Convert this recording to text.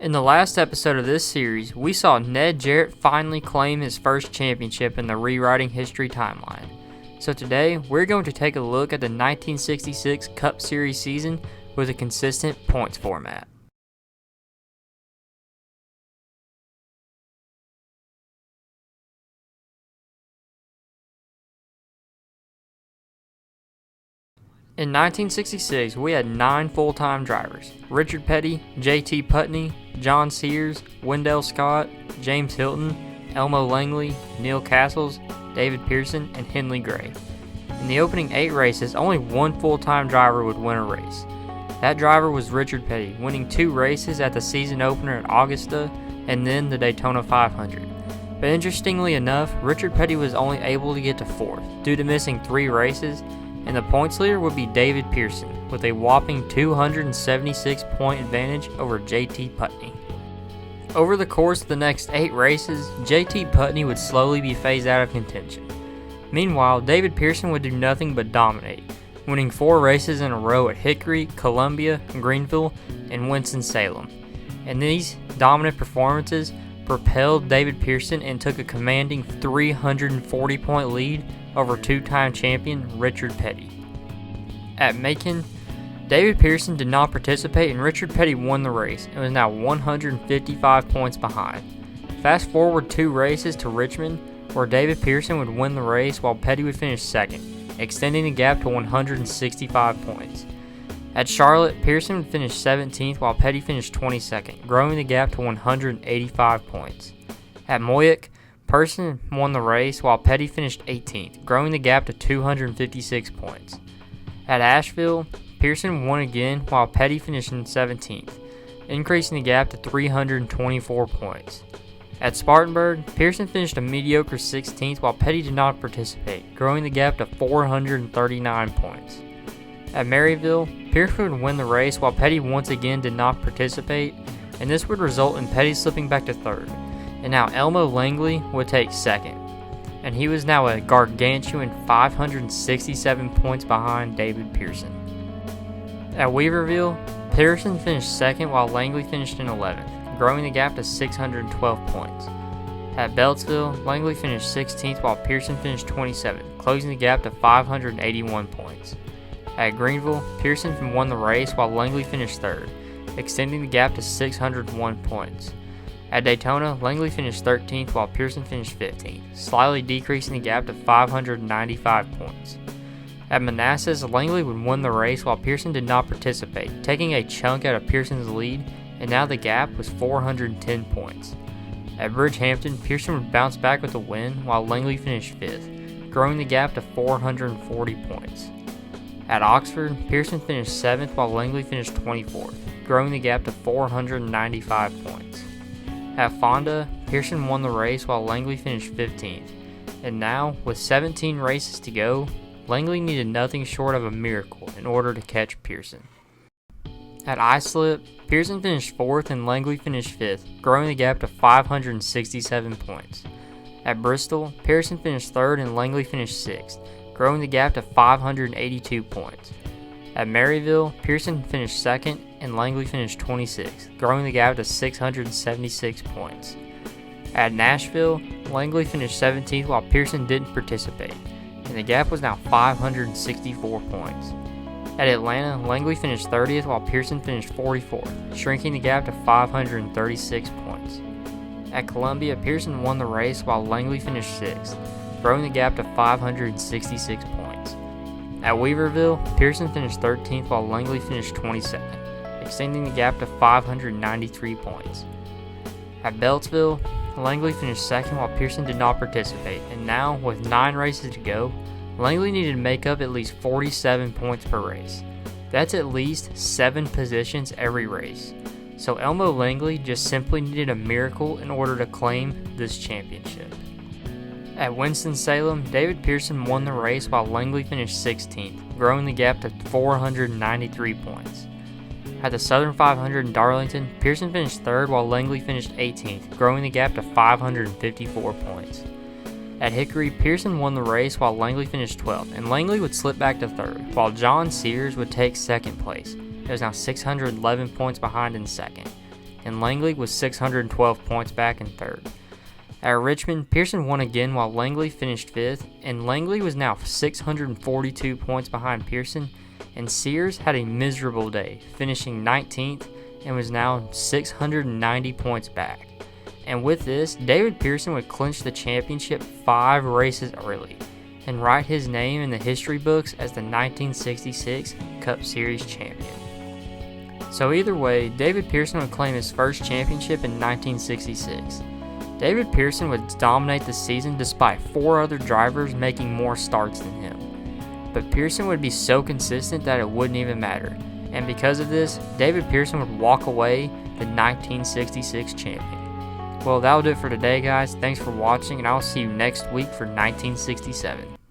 In the last episode of this series, we saw Ned Jarrett finally claim his first championship in the Rewriting History timeline. So today, we're going to take a look at the 1966 Cup Series season with a consistent points format. In 1966, we had 9 full-time drivers: Richard Petty, J.T. Putney, John Sears, Wendell Scott, James Hilton, Elmo Langley, Neil Castles, David Pearson, and Henley Gray. In the opening 8 races, only one full-time driver would win a race. That driver was Richard Petty, winning 2 races at the season opener at Augusta and then the Daytona 500. But interestingly enough, Richard Petty was only able to get to 4th due to missing 3 races, and the points leader would be David Pearson with a whopping 276-point advantage over J.T. Putney. Over the course of the next 8 races, J.T. Putney would slowly be phased out of contention. Meanwhile, David Pearson would do nothing but dominate, winning 4 races in a row at Hickory, Columbia, Greenville, and Winston-Salem. And these dominant performances propelled David Pearson and took a commanding 340-point lead over 2-time champion Richard Petty. At Macon, David Pearson did not participate and Richard Petty won the race and was now 155 points behind. Fast forward 2 races to Richmond, where David Pearson would win the race while Petty would finish second, extending the gap to 165 points. At Charlotte, Pearson would finish 17th while Petty finished 22nd, growing the gap to 185 points. At Moyock, Pearson won the race while Petty finished 18th, growing the gap to 256 points. At Asheville, Pearson won again while Petty finished in 17th, increasing the gap to 324 points. At Spartanburg, Pearson finished a mediocre 16th while Petty did not participate, growing the gap to 439 points. At Maryville, Pearson would win the race while Petty once again did not participate, and this would result in Petty slipping back to 3rd. And now Elmo Langley would take 2nd, and he was now a gargantuan 567 points behind David Pearson. At Weaverville, Pearson finished 2nd while Langley finished in 11th, growing the gap to 612 points. At Beltsville, Langley finished 16th while Pearson finished 27th, closing the gap to 581 points. At Greenville, Pearson won the race while Langley finished 3rd, extending the gap to 601 points. At Daytona, Langley finished 13th while Pearson finished 15th, slightly decreasing the gap to 595 points. At Manassas, Langley would win the race while Pearson did not participate, taking a chunk out of Pearson's lead, and now the gap was 410 points. At Bridgehampton, Pearson would bounce back with a win while Langley finished 5th, growing the gap to 440 points. At Oxford, Pearson finished 7th while Langley finished 24th, growing the gap to 495 points. At Fonda, Pearson won the race while Langley finished 15th, and now, with 17 races to go, Langley needed nothing short of a miracle in order to catch Pearson. At Islip, Pearson finished 4th and Langley finished 5th, growing the gap to 567 points. At Bristol, Pearson finished 3rd and Langley finished 6th, growing the gap to 582 points. At Maryville, Pearson finished 2nd and Langley finished 26th, growing the gap to 676 points. At Nashville, Langley finished 17th while Pearson didn't participate, and the gap was now 564 points. At Atlanta, Langley finished 30th while Pearson finished 44th, shrinking the gap to 536 points. At Columbia, Pearson won the race while Langley finished 6th, growing the gap to 566 points. At Weaverville, Pearson finished 13th while Langley finished 22nd, extending the gap to 593 points. At Beltsville, Langley finished 2nd while Pearson did not participate, and now, with 9 races to go, Langley needed to make up at least 47 points per race. That's at least 7 positions every race. So Elmo Langley just simply needed a miracle in order to claim this championship. At Winston-Salem, David Pearson won the race while Langley finished 16th, growing the gap to 493 points. At the Southern 500 in Darlington, Pearson finished 3rd while Langley finished 18th, growing the gap to 554 points. At Hickory, Pearson won the race while Langley finished 12th, and Langley would slip back to 3rd, while John Sears would take 2nd place. He was now 611 points behind in 2nd. and Langley was 612 points back in third. At Richmond, Pearson won again while Langley finished fifth, and Langley was now 642 points behind Pearson, and Sears had a miserable day, finishing 19th and was now 690 points back. And with this, David Pearson would clinch the championship 5 races early and write his name in the history books as the 1966 Cup Series champion. So either way, David Pearson would claim his first championship in 1966. David Pearson would dominate the season despite 4 other drivers making more starts than him. But Pearson would be so consistent that it wouldn't even matter. And because of this, David Pearson would walk away the 1966 champion. Well, that'll do it for today, guys. Thanks for watching, and I'll see you next week for 1967.